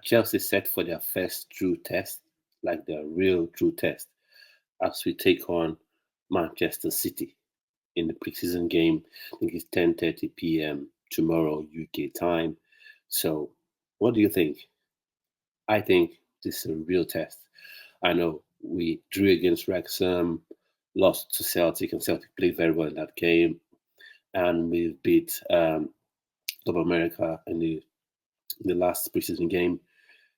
Chelsea set for their first true test, like their real true test, as we take on Manchester City in the preseason game. I think it's 10:30 p.m. tomorrow UK time. So, what do you think? I think this is a real test. I know we drew against Wrexham, lost to Celtic, and Celtic played very well in that game, and we beat Club America in the last preseason game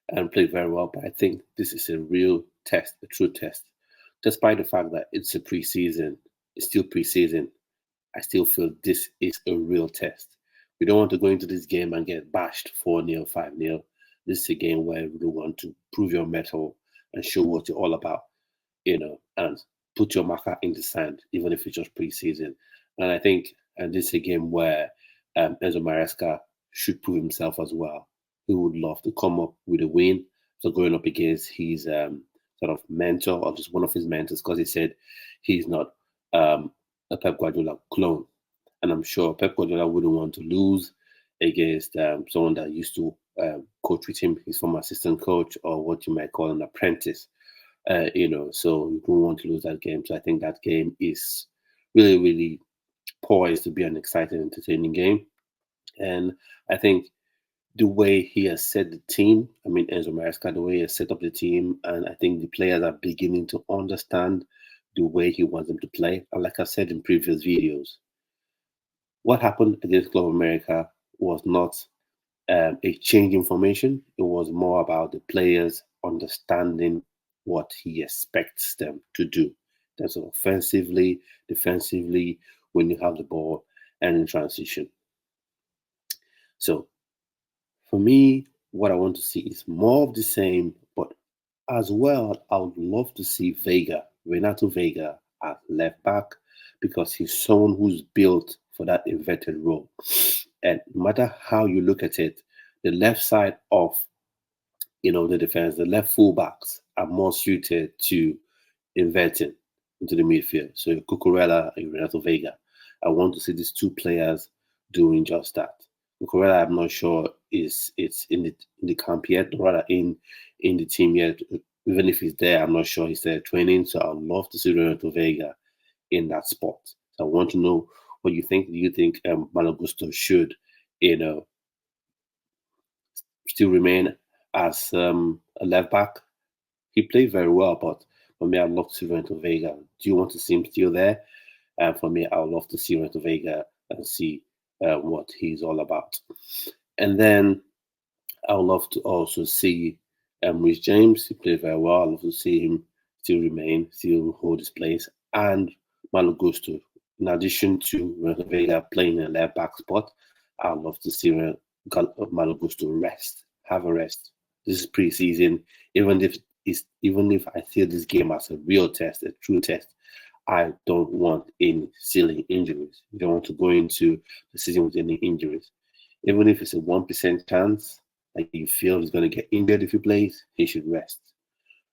and played very well. But I think this is a real test, a true test. Despite the fact that it's a preseason, it's still preseason. I still feel this is a real test. We don't want to go into this game and get bashed 4-0, 5-0. This is a game where you want to prove your mettle and show what you're all about, and put your marker in the sand, even if it's just preseason. And I think, and this is a game where Enzo Maresca should prove himself as well. He would love to come up with a win. So going up against his sort of mentor, or just one of his mentors, because he said he's not a Pep Guardiola clone. And I'm sure Pep Guardiola wouldn't want to lose against someone that used to coach with him, his former assistant coach, or what you might call an apprentice. So you don't want to lose that game. So I think that game is really, really poised to be an exciting, entertaining game. And I think the way he has set the team, I mean, Enzo Maresca, the way he has set up the team, and I think the players are beginning to understand the way he wants them to play. And like I said in previous videos, what happened against Club America was not a change in formation. It was more about the players understanding what he expects them to do. That's offensively, defensively, when you have the ball, and in transition. So for me, what I want to see is more of the same, but as well, I would love to see Renato Vega, at left back, because he's someone who's built for that inverted role. And no matter how you look at it, the left side of the defense, the left fullbacks are more suited to inverting into the midfield. So Cucurella and Renato Vega. I want to see these two players doing just that. Cucurella, I'm not sure it's in the camp yet, or rather in the team yet. Even if he's there, I'm not sure he's there training. So I'd love to see Renato Vega in that spot. So I want to know what you think. Do you think Malo Gusto should, still remain as a left back? He played very well, but for me, I'd love to see Renato Vega. Do you want to see him still there? And for me, I would love to see Renato Vega and see what he's all about. And then I would love to also see Rhys James. He played very well. I'd love to see him still remain, still hold his place. And Malo Gusto, in addition to Renato Vega playing in a left back spot, I'd love to see Malo Gusto have a rest. This is preseason. Even if I see this game as a real test, a true test, I don't want any silly injuries. You don't want to go into the season with any injuries. Even if it's a 1% chance, like you feel he's going to get injured if he plays, he should rest.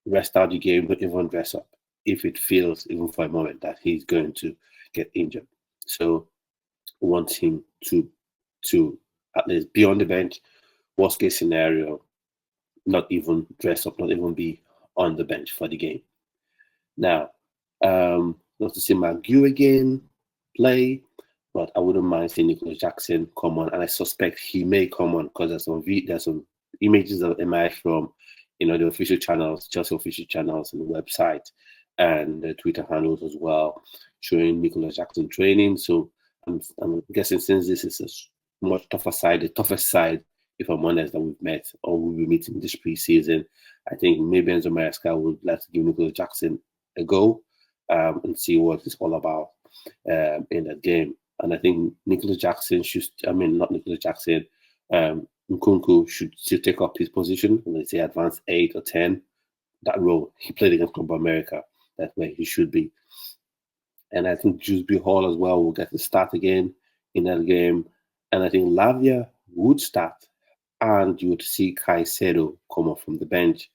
Rest out the game, don't even dress up if it feels, even for a moment, that he's going to get injured. So I want him to at least be on the bench. Worst case scenario, not even dress up, not even be on the bench for the game. Now, not to see McGew again play, but I wouldn't mind seeing Nicholas Jackson come on, and I suspect he may come on because there's some images that emerge from the official channels, Chelsea official channels, and the website, and the Twitter handles as well, showing Nicholas Jackson training. So I'm guessing, since this is a much tougher side, the toughest side, if I'm honest, that we've met or we'll be meeting this preseason, I think maybe Enzo Maresca would like to give Nicholas Jackson a go and see what it's all about in that game. And I think Nicholas Jackson Nkunku should still take up his position, let's say advanced 8 or 10, that role. He played against Club America. That's where he should be. And I think Jusby Hall as well will get to start again in that game. And I think Lavia would start, and you would see Caicedo come up from the bench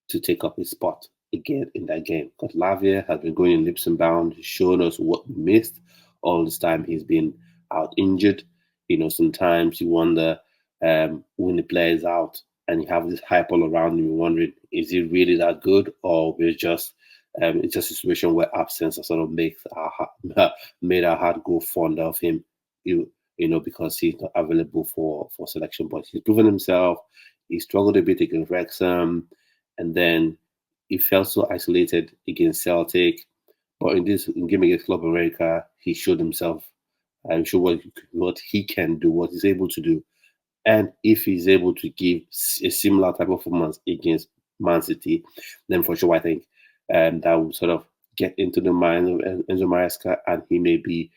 to take up his spot again in that game. Because Lavia has been going in leaps and bounds. He's shown us what we missed all this time. He's been out injured. Sometimes you wonder when the player is out, and you have this hype all around you, wondering, is he really that good, or we're just it's just a situation where absence sort of makes our made our heart go fond of him, because he's not available for selection. But he's proven himself. He struggled a bit against Wrexham, and then he felt so isolated against Celtic. But in this game against Club America, he showed himself. I'm sure what he can do, what he's able to do, and if he's able to give a similar type of performance against Man City, then for sure I think that will sort of get into the mind of Enzo Maresca, and he may be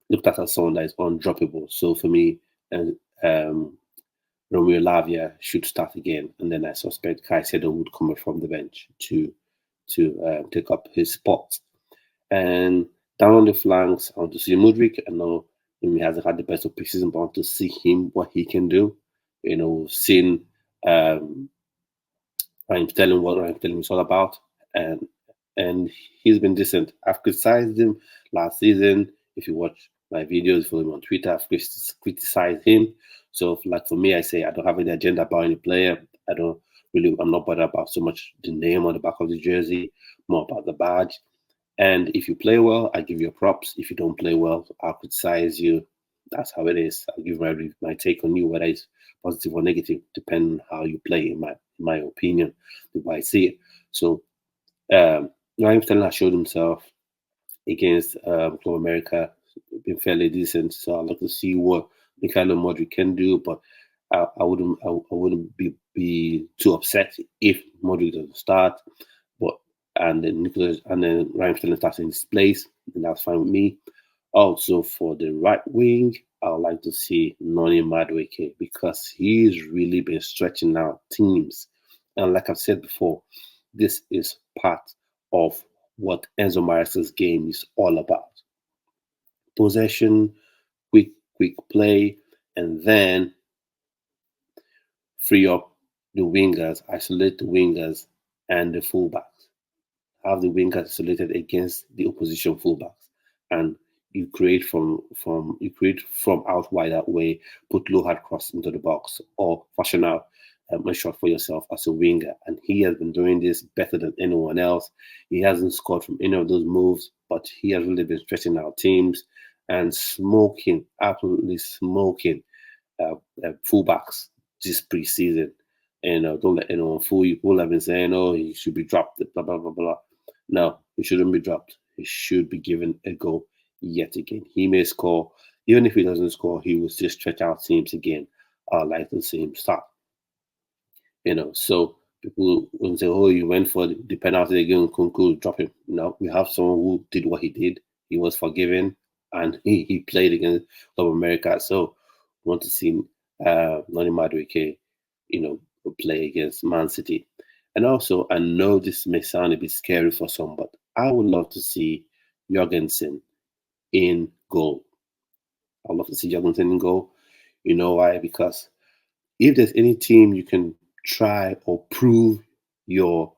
looked at as someone that is undroppable. So for me, and Romeo Lavia should start again, and then I suspect Caicedo would come up from the bench to take up his spot. And down on the flanks, I want to see Mudrik. I know he hasn't had the best of preseason, but I want to see him what he can do. We've seen um, Ryan telling what Ryan telling is all about, and and he's been decent. I've criticized him last season. If you watch my videos, follow me on Twitter, I've criticized him. So, like for me, I say I don't have any agenda about any player. I don't really. I'm not bothered about so much the name on the back of the jersey, more about the badge. And if you play well, I give you props. If you don't play well, I'll criticize you. That's how it is. I'll give my take on you, whether it's positive or negative, depending on how you play. In my opinion, the way I see it. So, Ryan Sterling has showed himself against Club America, been fairly decent. So I'd like to see what Mikhailo Modric can do, but I wouldn't be too upset if Modric doesn't start. But and then Ryan Sterling starts in his place, and that's fine with me. Also for the right wing, I would like to see Noni Madueke because he's really been stretching out teams. And like I've said before, this is part of what Enzo Maresca's game is all about. Possession, quick play, and then free up the wingers, isolate the wingers and the fullbacks. Have the wingers isolated against the opposition fullbacks, and you create from out wide that way, put low hard cross into the box, or fashion out a shot for yourself as a winger. And he has been doing this better than anyone else. He hasn't scored from any of those moves, but he has really been stretching out teams and smoking, absolutely smoking fullbacks this preseason. And don't let anyone fool you. People have been saying, "Oh, he should be dropped." Blah blah blah blah. No, he shouldn't be dropped. He should be given a go yet again. He may score. Even if he doesn't score, he will still stretch out teams again. I like to see him start. So people will say, "Oh, you went for the penalty again, Kunku, drop him." No, we have someone who did what he did. He was forgiven, and he played against Club America. So we want to see Noni Madueke, play against Man City. And also, I know this may sound a bit scary for some, but I would love to see Jorgensen in goal. I'd love to see Jorgensen in goal. You know why? Because if there's any team you can try or prove your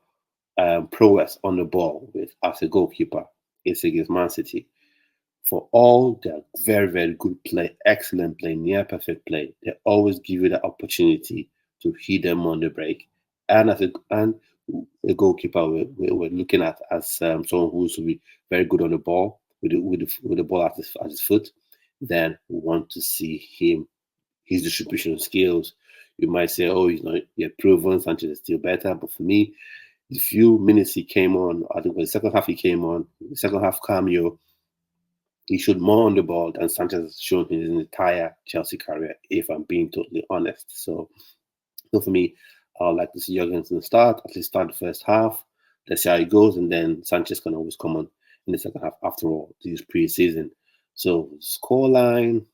prowess on the ball with as a goalkeeper, it's against Man City. For all their very, very good play, excellent play, near perfect play, they always give you the opportunity to hit them on the break. And a goalkeeper we're looking at as someone who's be very good on the ball with the ball at his foot, then we want to see his distribution skills. You might say, "Oh, he's not yet proven. Sanchez is still better." But for me, the few minutes he came on, I think the second half he came on, the second half cameo, he showed more on the ball than Sanchez has shown in his entire Chelsea career, if I'm being totally honest. So for me, I would like to see Jorgensen start, at least start the first half. Let's see how it goes, and then Sanchez can always come on in the second half. After all, this is pre-season. So scoreline,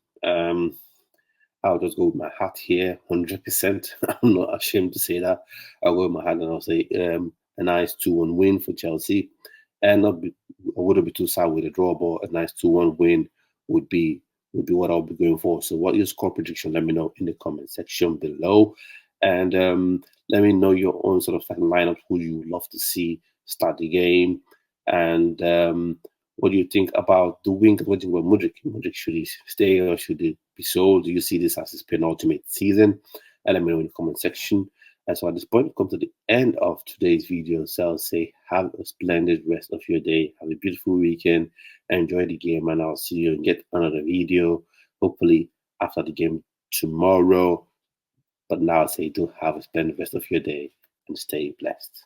I'll just go with my heart here, 100%. I'm not ashamed to say that. I'll go with my heart and I'll say a nice 2-1 win for Chelsea. And I wouldn't be too sad with a draw, but a nice 2-1 win would be what I'll be going for. So what your score prediction? Let me know in the comment section below. And let me know your own sort of starting lineup, who you would love to see start the game. And what do you think about the wing? What do you think about Mudrik? Mudrik, should he stay or should he be sold? Do you see this as his penultimate season? let me know in the comment section. And so at this point, we come to the end of today's video. So I'll say have a splendid rest of your day. Have a beautiful weekend. Enjoy the game, and I'll see you and get another video, hopefully after the game tomorrow. But now I'll say do have a splendid rest of your day and stay blessed.